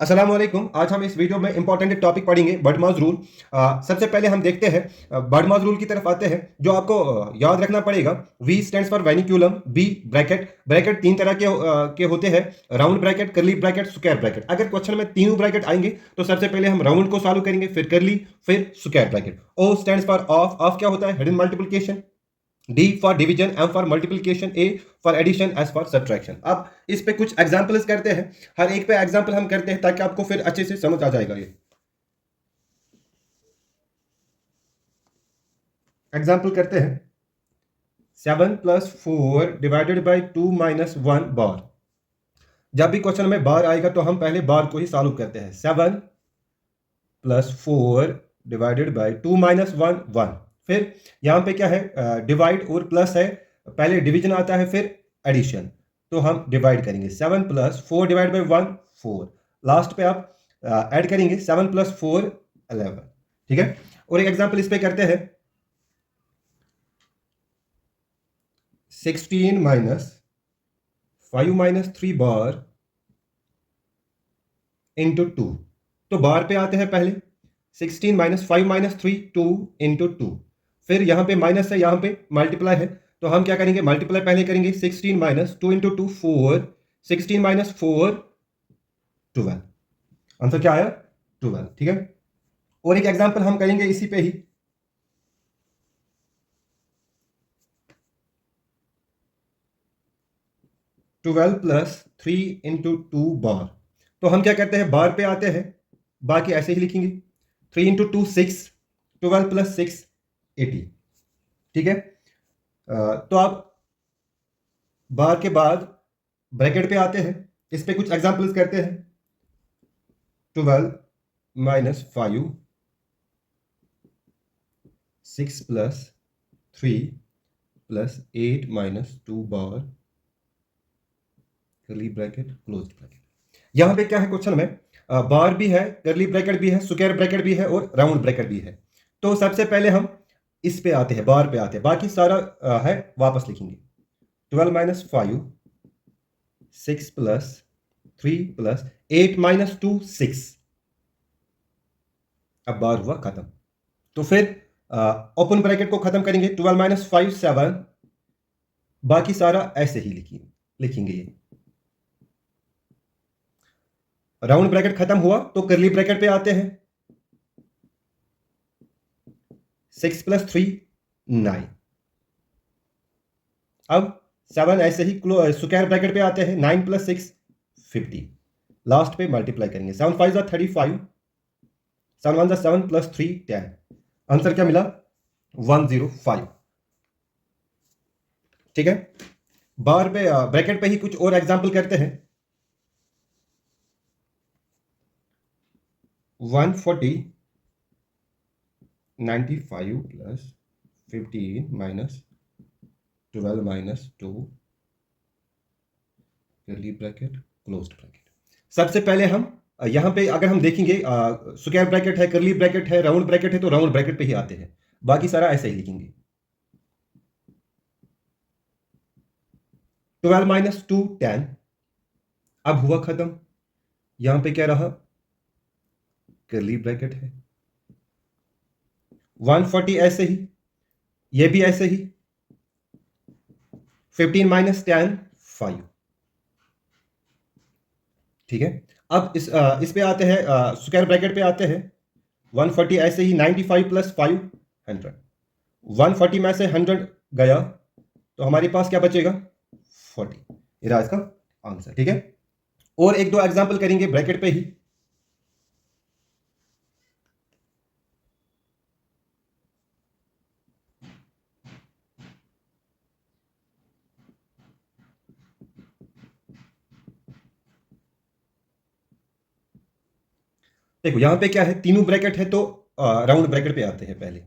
अस्सलाम वालेकुम। आज हम इस वीडियो में इंपॉर्टेंट टॉपिक पढ़ेंगे बर्डमास रूल। सबसे पहले हम देखते हैं बर्डमास रूल की तरफ आते हैं जो आपको याद रखना पड़ेगा। V stands for vinculum, B bracket. Bracket तीन तरह के होते हैं, round bracket, curly bracket, square bracket. अगर क्वेश्चन में तीनों ब्रैकेट आएंगे तो सबसे पहले हम राउंड को सॉल्व करेंगे, फिर कर्ली, फिर square bracket. O stands for of. Of क्या होता है? Hidden multiplication. D for division, M for multiplication, A for addition, S for subtraction. अब इस पे कुछ एग्जांपल्स करते हैं। हर एक पे एग्जांपल हम करते हैं ताकि आपको फिर अच्छे से समझ आ जाएगा। ये एग्जांपल करते हैं। 7 + 4 डिवाइडेड बाई 2 - 1 बार। जब भी क्वेश्चन में बार आएगा तो हम पहले बार को ही सॉल्व करते हैं। 7 + 4 डिवाइडेड बाई 2 - 1 1। फिर यहाँ पे क्या है? डिवाइड और प्लस है। पहले डिवीजन आता है, फिर एडिशन। तो हम डिवाइड करेंगे। 7 + 4 डिवाइड बाई 1 4। लास्ट पे आप ऐड करेंगे। 7 + 4 11। ठीक है। और एक एग्जांपल इस पे करते हैं। 16 - 5 - 3 बार इंटू 2। तो बार पे आते हैं पहले। 16 - 5 - 3 2 इंटू 2। फिर यहाँ पे माइनस है, यहाँ पे मल्टीप्लाई है, तो हम क्या करेंगे? मल्टीप्लाई पहले करेंगे। 16 - 2 इंटू 2 4। 16 - 4 12। आंसर क्या आया? 12। ठीक है। और एक एग्जांपल हम करेंगे इसी पे ही। 12 + 3 इंटू 2 बार। तो हम क्या करते हैं? बार पे आते हैं, बाकी ऐसे ही लिखेंगे। 3 इंटू 2 6। 12 + 6 80। ठीक है। तो आप बार के बाद ब्रैकेट पे आते हैं। इस पे कुछ एग्जांपल्स करते हैं। 12 - 5 6 + 3 + 8 - 2 बार कर्ली ब्रैकेट क्लोज्ड ब्रैकेट। यहाँ पे क्या है क्वेश्चन में? बार भी है, कर्ली ब्रैकेट भी है, स्क्वायर ब्रैकेट भी है और राउंड ब्रैकेट भी है। तो सबसे पहले हम इस पे आते हैं, बार पे आते हैं, बाकी सारा है वापस लिखेंगे। 12 - 5 6 + 3 + 8 - 2 6। अब बार हुआ खत्म। तो फिर ओपन ब्रैकेट को खत्म करेंगे। 12 - 5 7। बाकी सारा ऐसे ही लिखेंगे ये। राउंड ब्रैकेट खत्म हुआ तो कर्ली ब्रैकेट पे आते हैं। 6 + 3 9। अब 7 ऐसे ही स्क्वायर ब्रैकेट पे आते हैं। 9 + 6 50। लास्ट पे मल्टीप्लाई करेंगे। 7 5 35। 7 1 7 + 3 10। आंसर क्या मिला? 105। ठीक है। बार पे ब्रैकेट पे ही कुछ और एग्जांपल करते हैं। 140 95 + 15 - 12 - 2 कर्ली ब्रैकेट क्लोज्ड ब्रैकेट। सबसे पहले हम यहां पे अगर हम देखेंगे, स्क्वायर ब्रैकेट है, कर्ली ब्रैकेट है, राउंड ब्रैकेट है, तो राउंड ब्रैकेट पे ही आते हैं। बाकी सारा ऐसे ही लिखेंगे। 12 - 2 10। अब हुआ खत्म। यहां पे क्या रहा? कर्ली ब्रैकेट है। 140 ऐसे ही, ये भी ऐसे ही। 15 - 10 5। ठीक है। अब इस पे आते हैं, स्क्वायर ब्रैकेट पे आते हैं। 140 ऐसे ही। 95 + 5 100। 140 में से 100 गया तो हमारे पास क्या बचेगा? 40। ये रहा इसका आंसर। ठीक है। और एक दो एग्जांपल करेंगे ब्रैकेट पे ही। देखो यहां पे क्या है, तीनों ब्रैकेट है तो राउंड ब्रैकेट पे आते हैं पहले।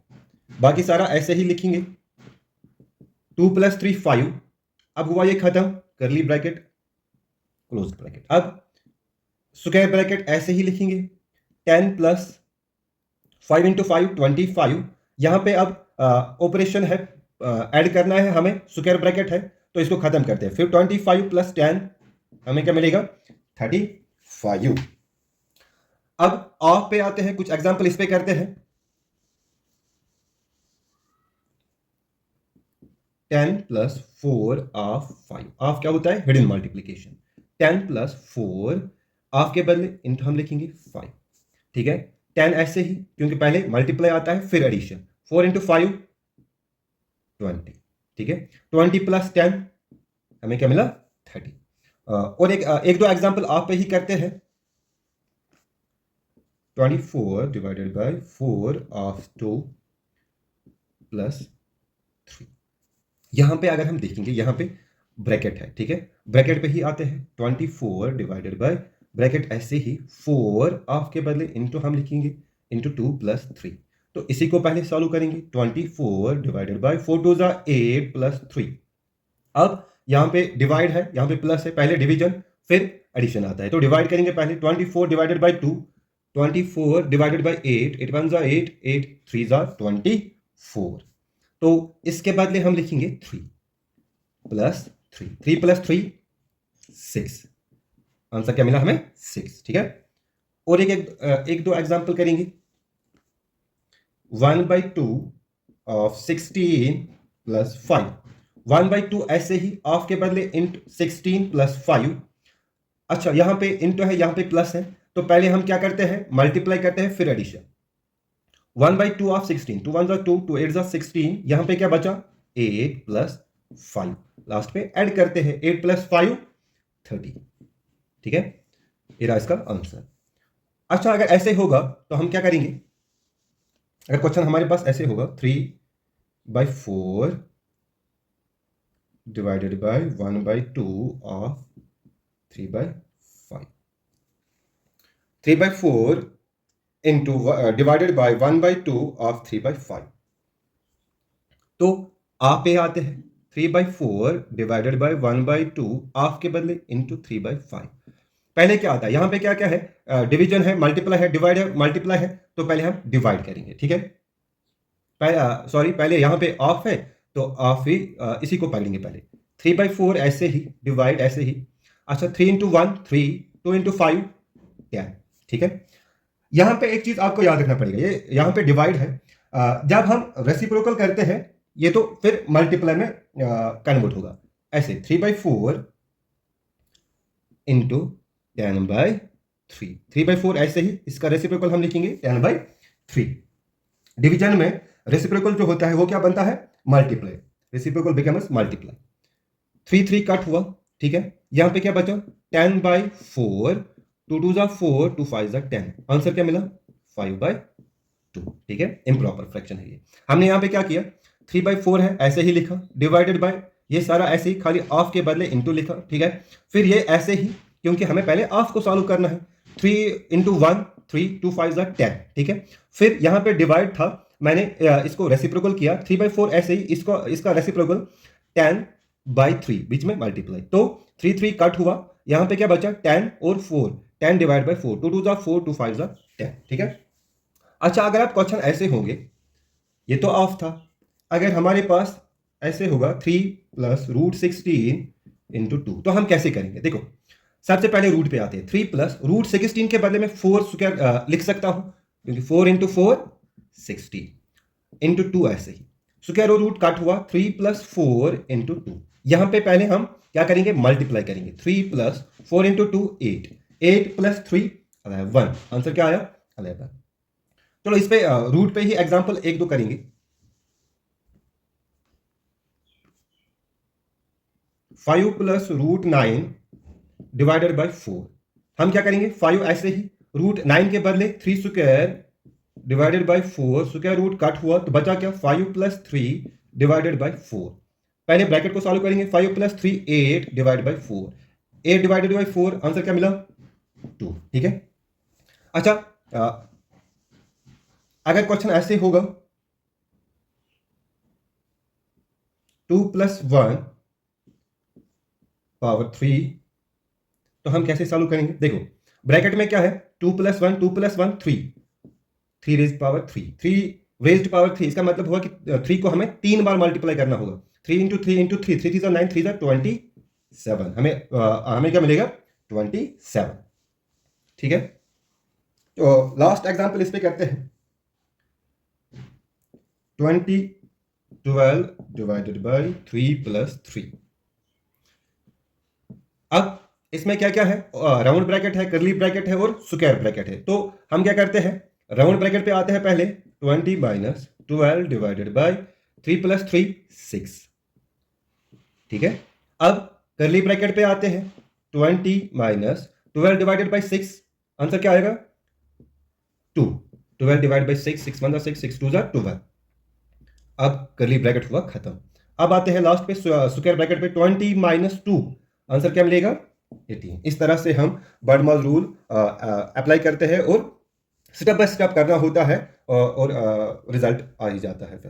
बाकी सारा ऐसे ही लिखेंगे। 2 + 3 5। अब हुआ ये खत्म। Curly bracket close bracket. अब स्क्वायर ब्रैकेट ऐसे ही लिखेंगे। 10 + 5 × 5 25। यहां पे अब ऑपरेशन है, ऐड करना है हमें। स्क्वायर ब्रैकेट है तो इसको खत्म करते हैं। फिर 25 + 10 हमें क्या मिलेगा? 35। अब ऑफ पे आते हैं, कुछ एग्जांपल इस पे करते हैं। 10 प्लस 4 ऑफ 5। ऑफ क्या होता है? Hidden multiplication. 10 प्लस 4 ऑफ के बदले इंटू हम लिखेंगे 5। ठीक है, 10 ऐसे ही, क्योंकि पहले मल्टीप्लाई आता है फिर एडिशन। 4 इंटू 5 20। ठीक है, 20 प्लस 10 हमें क्या मिला? 30। और एक दो एग्जांपल ऑफ पे ही करते हैं। 24 डिवाइडेड बाय 4 ऑफ 2 प्लस 3। यहां पे अगर हम देखेंगे, यहां पे ब्रैकेट है, ठीक है, ब्रैकेट पे ही आते हैं। 24 डिवाइडेड बाय ब्रैकेट ऐसे ही 4 ऑफ के बदले इंटू हम लिखेंगे इंटू 2 प्लस 3। तो इसी को पहले सॉल्व करेंगे। 24 डिवाइडेड बाय 4 2 जा 8 प्लस 3। अब यहां पे डिवाइड है, यहां पे प्लस है, पहले डिवीजन फिर एडिशन आता है, तो डिवाइड करेंगे पहले। 24 डिवाइडेड बाय 2, 24 डिवाइडेड बाय 8, 8 1 जा 8, 8 3 जा 24। तो इसके बदले हम लिखेंगे 3 प्लस 3, 3 प्लस 3 6। आंसर क्या मिला हमें? 6। ठीक है, और एक दो एग्जांपल करेंगे। 1/2 ऑफ 16 प्लस 5। 1/2 ऐसे ही, ऑफ के बदले इंट 16 प्लस 5। अच्छा, यहां पे इंटू है, यहां पे प्लस है, तो पहले हम क्या करते हैं? मल्टीप्लाई करते हैं फिर एडिशन। 1/2 ऑफ 16, 2 1 जा 2, 2 8 जा 16। यहां पे क्या बचा? 8 प्लस 5। लास्ट पे ऐड करते हैं, 8 प्लस 5 30। ठीक है, ये रहा इसका आंसर। अच्छा, अगर ऐसे होगा तो हम क्या करेंगे? अगर क्वेश्चन हमारे पास ऐसे होगा, 3/4 divided by 1/2 of 3/5। 3/4 into divided by 1/2 of 3/5। तो आप पे आते हैं 3/4 डिवाइडेड बाय 1/2 ऑफ के बदले इंटू 3/5। पहले क्या आता है? यहां पे क्या क्या है? डिवीजन है, मल्टीप्लाई है, डिवाइड है, मल्टीप्लाई है, तो पहले हम डिवाइड करेंगे। ठीक है, पहले यहां पे ऑफ है, तो ऑफ ही इसी को पढ़ेंगे पहले। 3/4 ऐसे ही, डिवाइड ऐसे ही। अच्छा, 3 इंटू 1 3, 2 इंटू 5 10। ठीक है, यहां पे एक चीज आपको याद रखना पड़ेगा, ये यहां पे डिवाइड है। जब हम रेसिप्रोकल करते हैं, ये तो फिर मल्टीप्लाई में कन्वर्ट होगा। ऐसे 3/4 इंटू 10/3। 3/4 ऐसे ही, इसका रेसिप्रोकल हम लिखेंगे 10/3। डिवीजन में रेसिप्रोकल जो होता है वो क्या बनता है? Multiply. Reciprocal becomes multiply. 3 3 cut हुआ। ठीक है, यहां पे क्या बचा? 10/4, 2 2 जा 4, 2 5 जा 10। आंसर क्या मिला? 5/2। ठीक है, इम्प्रॉपर फ्रैक्शन है ये। हमने यहां पे क्या किया? 3/4 है, ऐसे ही लिखा, डिवाइडेड बाय ये सारा ऐसे ही, खाली ऑफ के बदले इंटू लिखा। ठीक है, फिर ये ऐसे ही, क्योंकि हमें पहले ऑफ को सॉल्व करना है। 3 इंटू 1 3, 2 5 जा 10। ठीक है, फिर यहां पे डिवाइड था, मैंने इसको रेसिप्रोकल किया। 3/4 ऐसे ही, इसका रेसिप्रोकल 10/3, बीच में मल्टीप्लाई, तो 3 3 कट हुआ। यहां पे क्या बचा? 10 और 4, 10 डिवाइड बाय 4, 2 2 जा 4, 2 5 जा 10। ठीक है, अच्छा, अगर आप क्वेश्चन ऐसे होंगे, ये तो ऑफ था, अगर हमारे पास ऐसे होगा 3 प्लस रूट 16 इंटू 2, तो हम कैसे करेंगे? देखो, सबसे पहले रूट पे आते हैं। 3 प्लस रूट 16 के बदले में 4 स्क्वायर लिख सकता हूं, क्योंकि 4 इंटू 4 16 इंटू 2 ऐसे ही, स्क्वायर और रूट कट हुआ। 3 प्लस 4 इंटू 2। यहां पे पहले हम क्या करेंगे? मल्टीप्लाई करेंगे। 3 प्लस 4 इंटू 2 8, 8 प्लस 3 11। आंसर क्या आया? 11। चलो, इस पे रूट पे ही एग्जांपल एक दो करेंगे। 5 प्लस रूट 9 डिवाइडेड बाय 4। हम क्या करेंगे? 5 ऐसे ही, रूट 9 के बदले 3 square divided by 4, square root cut हुआ, तो बचा क्या? 5 प्लस 3 डिवाइडेड बाय 4। पहले ब्रैकेट को सॉल्व करेंगे। 5 plus 3 8 divide by 4, 8 divided by 4। Answer क्या मिला? 2। ठीक है, अच्छा, अगर क्वेश्चन ऐसे होगा 2 प्लस 1 पावर 3, तो हम कैसे सॉल्व करेंगे? देखो, ब्रैकेट में क्या है? 2 plus 1, 2 plus 1 3, 3 raised power 3, 3 raised power 3। इसका मतलब हुआ कि 3 को हमें 3 बार मल्टीप्लाई करना होगा। 3 इंटू 3 इंटू 3, 3 3 9, 3 27। हमें क्या मिलेगा? 27। ठीक है, तो लास्ट एग्जांपल इस पे करते हैं 12 डिवाइडेड बाय 3 प्लस 3। अब इसमें क्या क्या है, राउंड ब्रैकेट है, करली ब्रैकेट है और स्क्वायर ब्रैकेट है। तो हम क्या करते हैं, राउंड ब्रैकेट पे आते हैं पहले 20 माइनस 12 डिवाइडेड बाय 3 प्लस 3 6। ठीक है। अब करली ब्रैकेट पे आते हैं 20 माइनस 12 डिवाइडेड बाय 6, आंसर क्या आएगा 2। 12 डिवाइड बाय 6, 6 1 6, 6 2 12। अब करली ब्रैकेट हुआ खत्म। अब आते हैं लास्ट पे स्क्वायर ब्रैकेट पे 20 माइनस 2, आंसर क्या मिलेगा 18। इस तरह से हम बर्डमॉस रूल अप्लाई करते हैं और स्टेप बाय स्टेप करना होता है और रिजल्ट आ ही जाता है फिर।